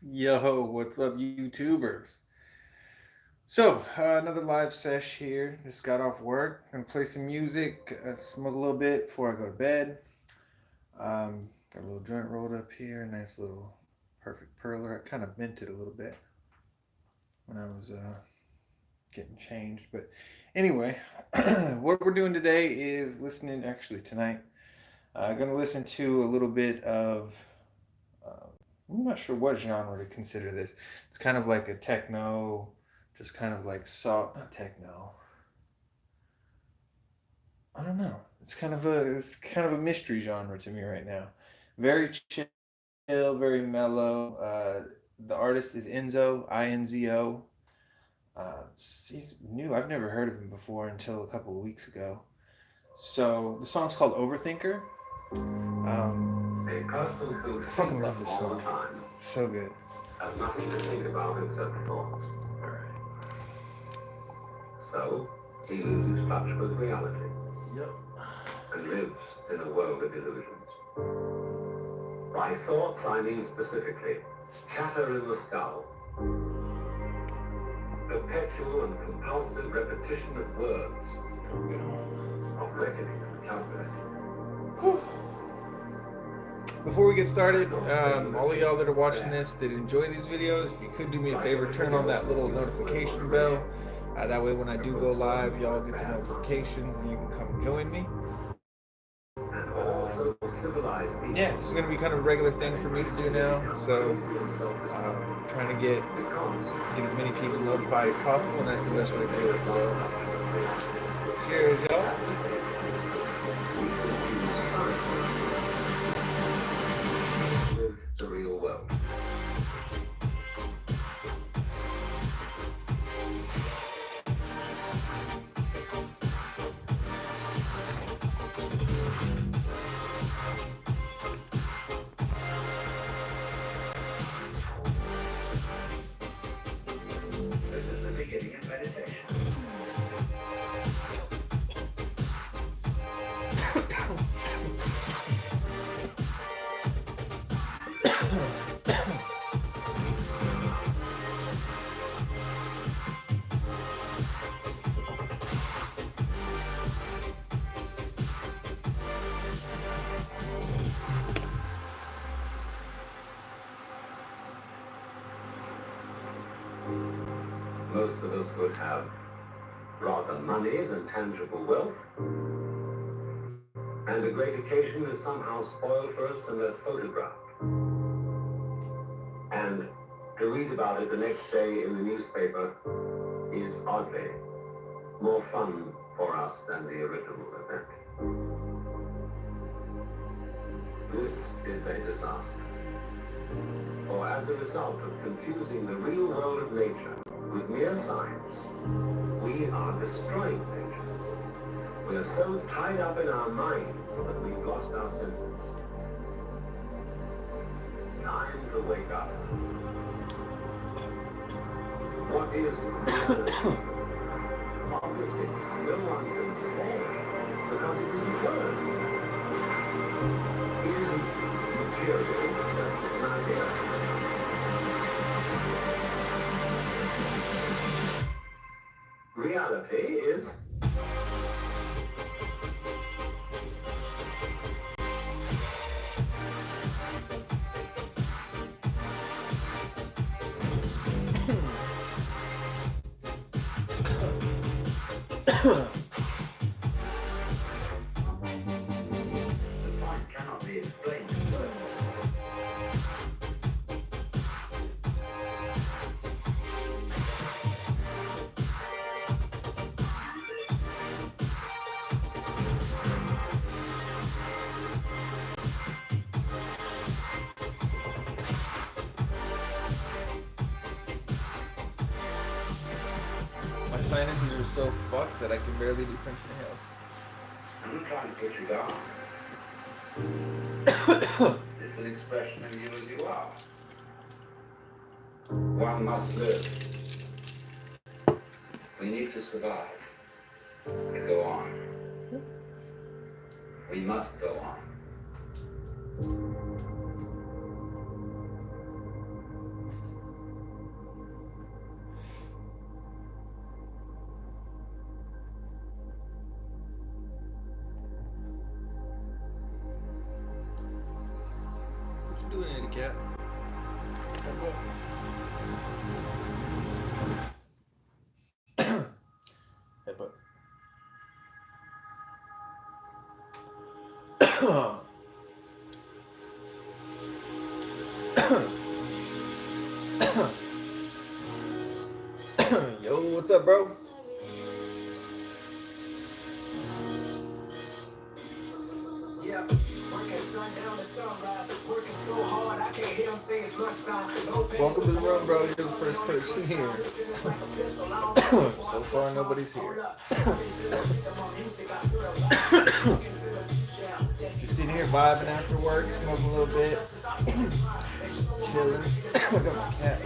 Yo, what's up, YouTubers? Another live sesh here. Just got off work. Gonna play some music, smoke a little bit before I go to bed. Got a little joint rolled up here, nice little perfect perler. I kind of bent it a little bit when I was getting changed. But anyway, what we're doing today is listening, actually, tonight. Gonna listen to a little bit of uh, I'm not sure what genre to consider this. It's kind of like a techno, just kind of like soft, not techno. I don't know. It's kind of a mystery genre to me right now. Very chill, very mellow. The artist is Enzo, Inzo. He's new. I've never heard of him before until a couple of weeks ago. So the song's called Overthinker. A person who I fucking thinks love this all the song. time So good. has nothing to think about except thoughts. All right. So he loses touch with reality Yep. and lives in a world of illusions. By thoughts, I mean specifically chatter in the skull, perpetual and compulsive repetition of words, of reckoning and calculating. Before we get started, all of y'all that are watching this that enjoy these videos, if you could do me a favor, turn on that little notification bell. That way when I do go live, y'all get the notifications and you can come join me. And also civilized people. Yeah, this is going to be kind of a regular thing for me to do now. So trying to get as many people notified as possible, and that's the best way to do it. So cheers, y'all. With the real world. This is the beginning of meditation. Most of us would have rather money than tangible wealth, and a great occasion is somehow spoiled for us unless photographed. And to read about it the next day in the newspaper is oddly more fun for us than the original event. This is a disaster. For as a result of confusing the real world of nature with mere science, we are destroying nature. We are so tied up in our minds that we've lost our senses. Time to wake up. What is reality? Obviously, no one can say, because it isn't words. It isn't material, that's just an idea. Reality is the mind cannot be explained in words. My sinuses are so fucked that I can barely do French inhales. I'm trying to put you down. It's an expression of you as you are. One must live. We need to survive. To go on. We must go on. cat. Headbutt. Yo, what's up, bro? Yeah, working sundown to sunrise, working so hard I can't hear him say it's lunchtime. Welcome to the room, bro. You're the first person here. So far, nobody's here. Just sitting here vibing after work, smoking a little bit, chilling. I got my cat.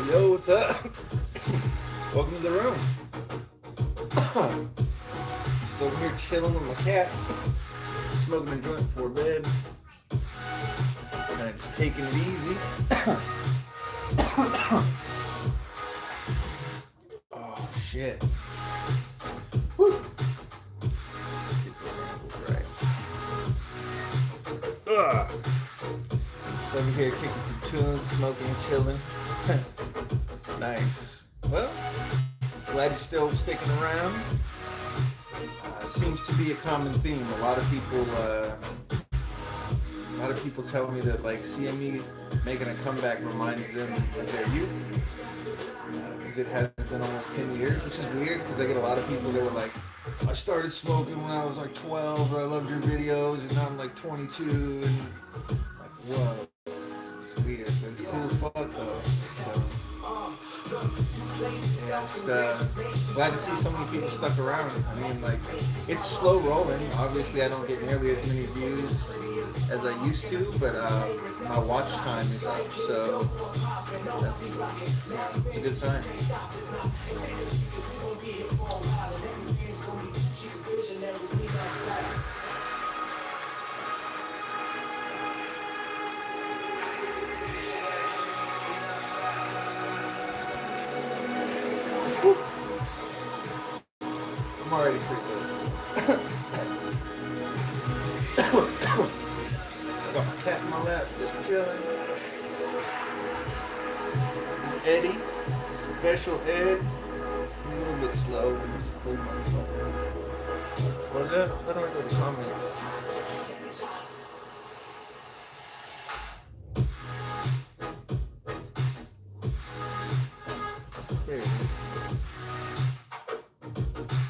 Yo, what's up? Welcome to the room. Just over here chilling with my cat, smoking a joint before bed, and just taking it easy. Oh shit. Woo. Get the rambles right. Ugh. So over here kicking some tunes, smoking, chilling. Nice. Well, glad you're still sticking around. Seems to be a common theme. A lot of people tell me that like seeing me making a comeback reminds them of their youth. Because it has been almost 10 years, which is weird because I get a lot of people that were like, I started smoking when I was like 12, or I loved your videos, and now I'm like 22, and like, whoa. It's weird, but it's cool as fuck though. So, yeah, just glad to see so many people stuck around. I mean, like, it's slow rolling. Obviously, I don't get nearly as many views as I used to, but my watch time is up, so that's it's a good sign. I'm already pretty good. I got my cat in my lap, just chilling. This is Eddie, Special Ed. He's a little bit slow, but he's a cool motherfucker. What is that? I don't know the comments. There it is.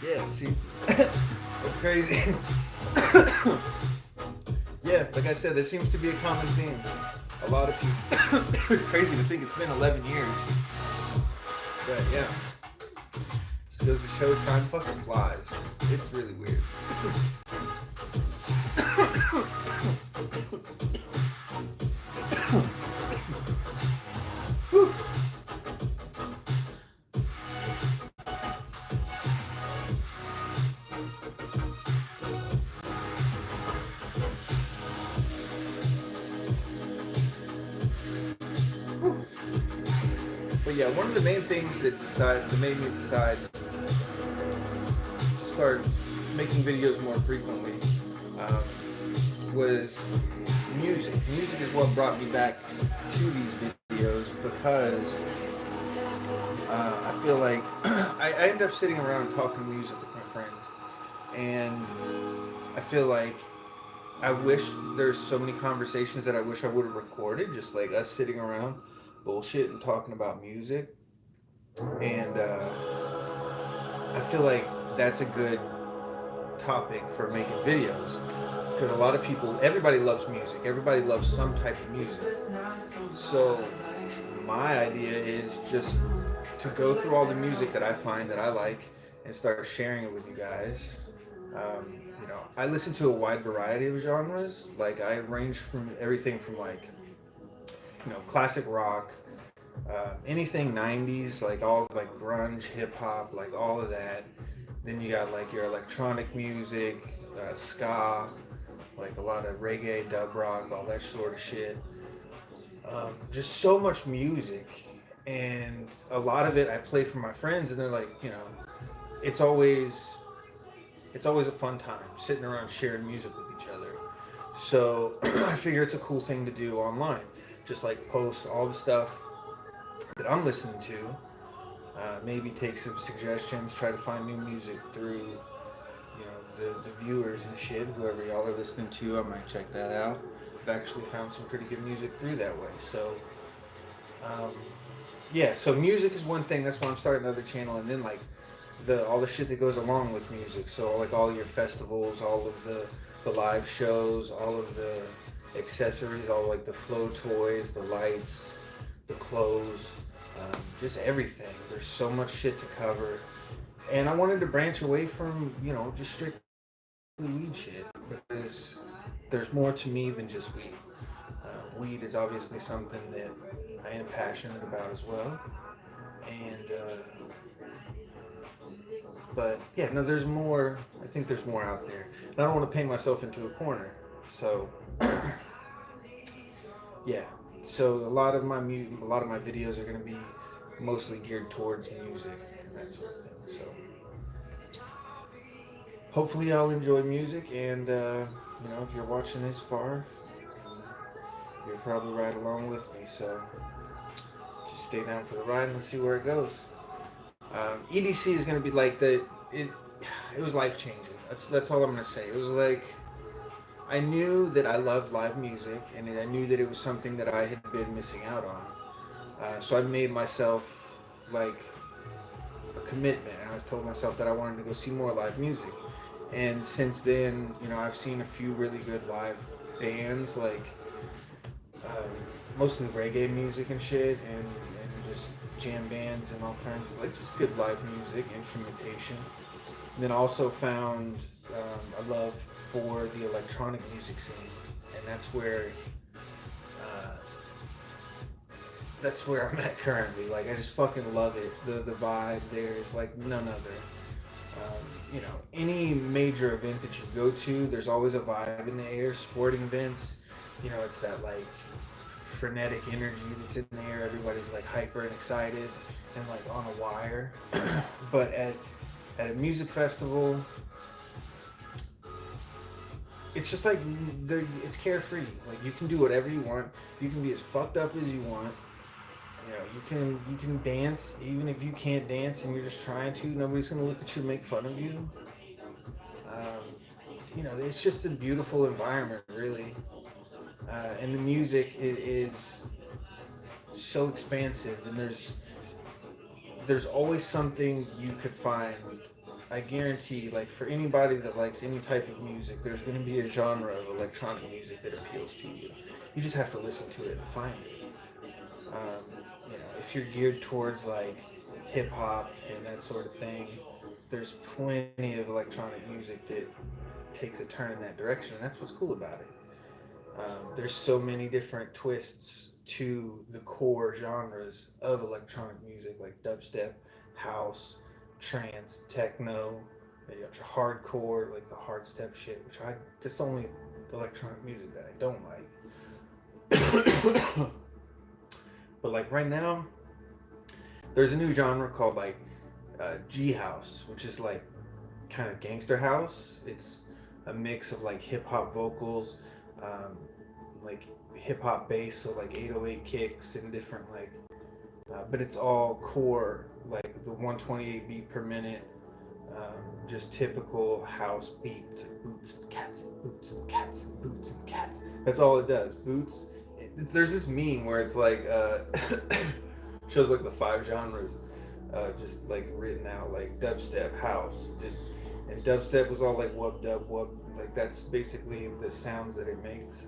Yeah, see, that's crazy. Yeah, like I said, that seems to be a common theme. A lot of people. It's crazy to think it's been 11 years. But yeah, just goes to show time fucking flies. It's really weird. But yeah, one of the main things that made me decide to start making videos more frequently was music. Music is what brought me back to these videos because I feel like I end up sitting around talking music with my friends, and I feel like I wish there's so many conversations that I wish I would have recorded, just like us sitting around bullshit and talking about music. And I feel like that's a good topic for making videos. because a lot of people, everybody loves music. Everybody loves some type of music. So my idea is just to go through all the music that I find that I like and start sharing it with you guys. I listen to a wide variety of genres. Like I range from everything from like classic rock, anything '90s, like all like grunge, hip hop, like all of that. Then you got like your electronic music, ska, like a lot of reggae, dub rock, all that sort of shit. Just so much music, and a lot of it I play for my friends, and they're like, it's always it's always a fun time sitting around sharing music with each other. So I figure it's a cool thing to do online, just like post all the stuff that I'm listening to. Maybe take some suggestions, try to find new music through the viewers and shit, whoever y'all are listening to. I might check that out. I've actually found some pretty good music through that way. So um, yeah, so music is one thing. That's why I'm starting another channel, and then like the all the shit that goes along with music. So like all your festivals, all of the live shows, all of the accessories, all like the flow toys, the lights, the clothes, just everything. There's so much shit to cover, and I wanted to branch away from just strictly weed shit because there's more to me than just weed. Weed is obviously something that I am passionate about as well, and but yeah, no, there's more. I think there's more out there, and I don't want to paint myself into a corner. So yeah, so a lot of my videos are going to be mostly geared towards music and that sort of thing. So hopefully y'all enjoy music, and if you're watching this far, you're probably right along with me. So just stay down for the ride and let's see where it goes. EDC is going to be like it was life changing. That's all I'm going to say. It was like I knew that I loved live music, and I knew that it was something that I had been missing out on. So I made myself like a commitment, and I told myself that I wanted to go see more live music. And since then, I've seen a few really good live bands, like mostly reggae music and shit, and just jam bands and all kinds of like just good live music, instrumentation. And then also found a love for the electronic music scene, and that's where I'm at currently. Like I just fucking love it. The vibe there is like none other. Any major event that you go to, there's always a vibe in the air. Sporting events, it's that like frenetic energy that's in the air. Everybody's like hyper and excited and like on a wire. But at a music festival, it's just like it's carefree. Like you can do whatever you want. You can be as fucked up as you want. You can dance even if you can't dance and you're just trying to. Nobody's gonna look at you and make fun of you. It's just a beautiful environment, really. And the music is so expansive, and there's always something you could find. I guarantee, like for anybody that likes any type of music, there's going to be a genre of electronic music that appeals to you. You just have to listen to it and find it. If you're geared towards like hip hop and that sort of thing, there's plenty of electronic music that takes a turn in that direction, and that's what's cool about it. There's so many different twists to the core genres of electronic music, like dubstep, house, trance, techno. You got your hardcore, like the hard step shit, that's the only electronic music that I don't like. But like right now, there's a new genre called like G house, which is like kind of gangster house. It's a mix of like hip hop vocals, like hip hop bass, so like 808 kicks and different like, but it's all core, like the 128 beat per minute, just typical house beat, boots and cats and boots and cats and boots and cats. That's all it does. Boots. There's this meme where it's like shows like the 5 genres, just like written out, like dubstep, house, and dubstep was all like wub dub wub Like that's basically the sounds that it makes.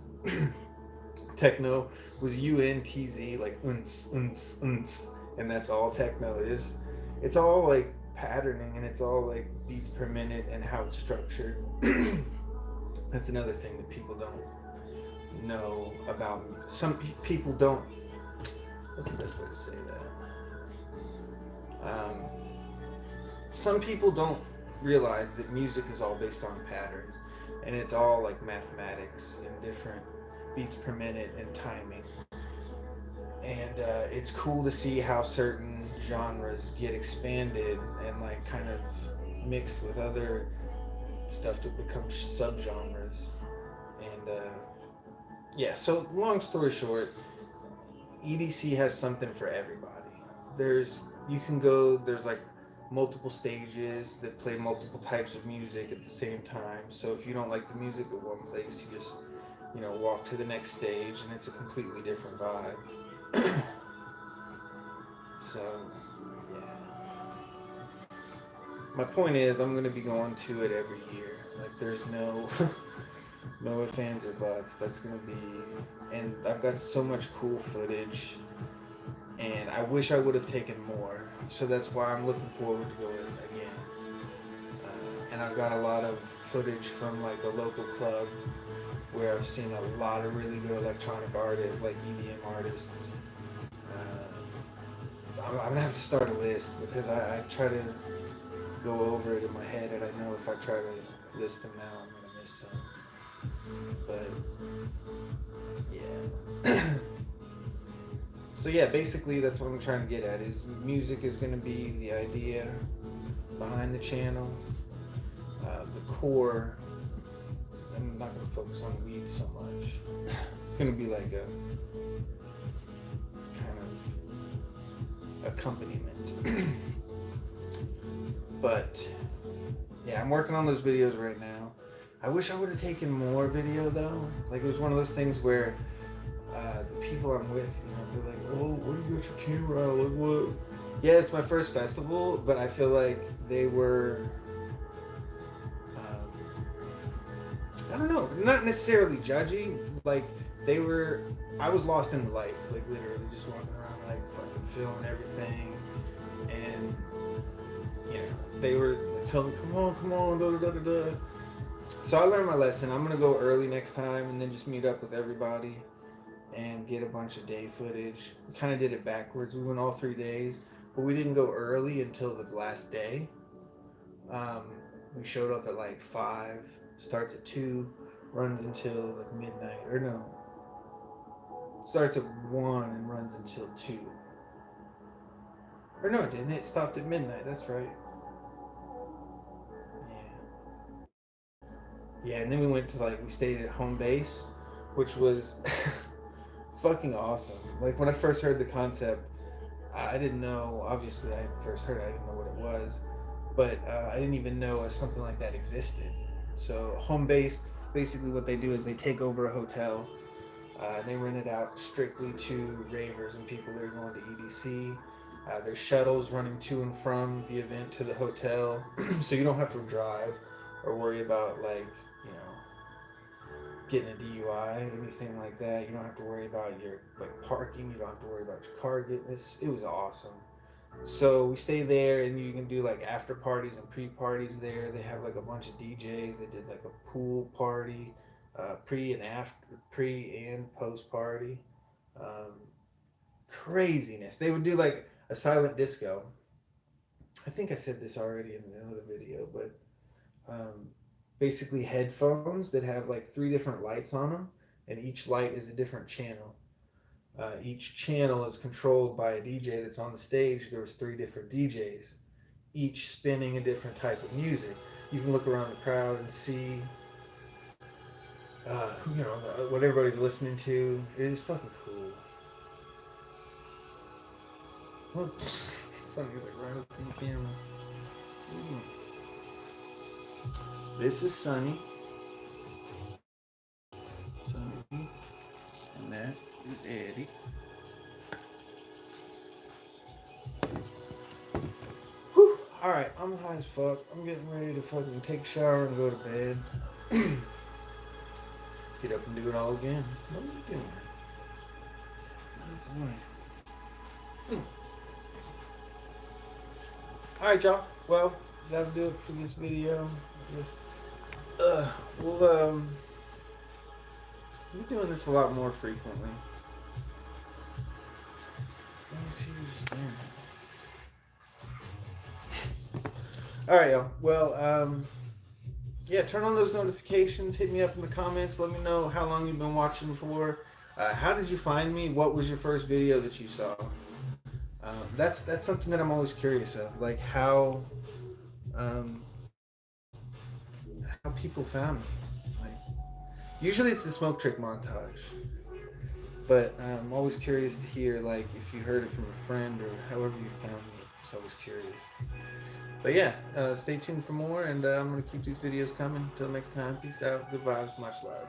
Techno was UNTZ, like unts, unts, unts, and that's all techno is. It's all like patterning and it's all like beats per minute and how it's structured. That's another thing that people don't know about. Some people don't. What's the best way to say that? Some people don't realize that music is all based on patterns and it's all like mathematics and different beats per minute and timing. And it's cool to see how certain genres get expanded and like kind of mixed with other stuff to become subgenres. And yeah, so long story short, EDC has something for everybody. There's you can go. There's like multiple stages that play multiple types of music at the same time. So if you don't like the music at one place, you just walk to the next stage, and it's a completely different vibe. So yeah, my point is I'm gonna be going to it every year. Like there's no no ifs, ands, or buts. That's gonna be, and I've got so much cool footage and I wish I would have taken more. So that's why I'm looking forward to going again. And I've got a lot of footage from like a local club where I've seen a lot of really good electronic artists, like EDM artists. I'm gonna have to start a list because I try to go over it in my head, and I know if I try to list them now, I'm gonna miss some. But yeah. So yeah, basically that's what I'm trying to get at is music is going to be the idea behind the channel. The core, I'm not going to focus on weed so much. It's going to be like a kind of accompaniment. But yeah, I'm working on those videos right now. I wish I would have taken more video though. Like it was one of those things where the people I'm with, they're like, "Oh, where do you get your camera? Like what?" Yeah, it's my first festival, but I feel like they were, I don't know, not necessarily judgy. Like they were, I was lost in the lights, like literally just walking around, like fucking filming everything, and they were telling me, come on, da da da da. So I learned my lesson. I'm gonna go early next time, and then just meet up with everybody and get a bunch of day footage. We kind of did it backwards. We went all 3 days, but we didn't go early until the last day. We showed up at like 5, starts at 2, runs until like midnight. Or no, starts at 1 and runs until 2. Or no, it didn't. It stopped at midnight. That's right. Yeah. Yeah, and then we went to we stayed at home base, which was fucking awesome. Like when I first heard the concept, I didn't know. Obviously, I first heard it. I didn't know what it was, but I didn't even know something like that existed. So home base, basically, what they do is they take over a hotel. They rent it out strictly to ravers and people that are going to EDC. There's shuttles running to and from the event to the hotel, so you don't have to drive or worry about getting a DUI, anything like that. You don't have to worry about your parking. You don't have to worry about your car getting this. It was awesome. So we stay there, and you can do after parties and pre parties there. They have a bunch of DJs. They did a pool party, pre and post party. Um, Craziness. They would do a silent disco. I think I said this already in another video, but um, basically headphones that have 3 different lights on them, and each light is a different channel. Each channel is controlled by a DJ that's on the stage. There was 3 different DJs, each spinning a different type of music. You can look around the crowd and see what everybody's listening to. It is fucking cool. Something's right up in the camera. This is Sunny. And that is Eddie. Whew. Alright, I'm high as fuck. I'm getting ready to fucking take a shower and go to bed. Get up and do it all again. What are you doing? Oh boy. Alright, y'all. Well, that'll do it for this video. We'll be doing this a lot more frequently. Alright, y'all. Well, yeah, turn on those notifications. Hit me up in the comments. Let me know how long you've been watching for. How did you find me? What was your first video that you saw? That's something that I'm always curious of, like how people found me. Like, usually it's the smoke trick montage, but I'm always curious to hear, like, if you heard it from a friend or however you found me. Just always curious. But yeah, stay tuned for more, and I'm gonna keep these videos coming. Until next time, peace out, good vibes, much love.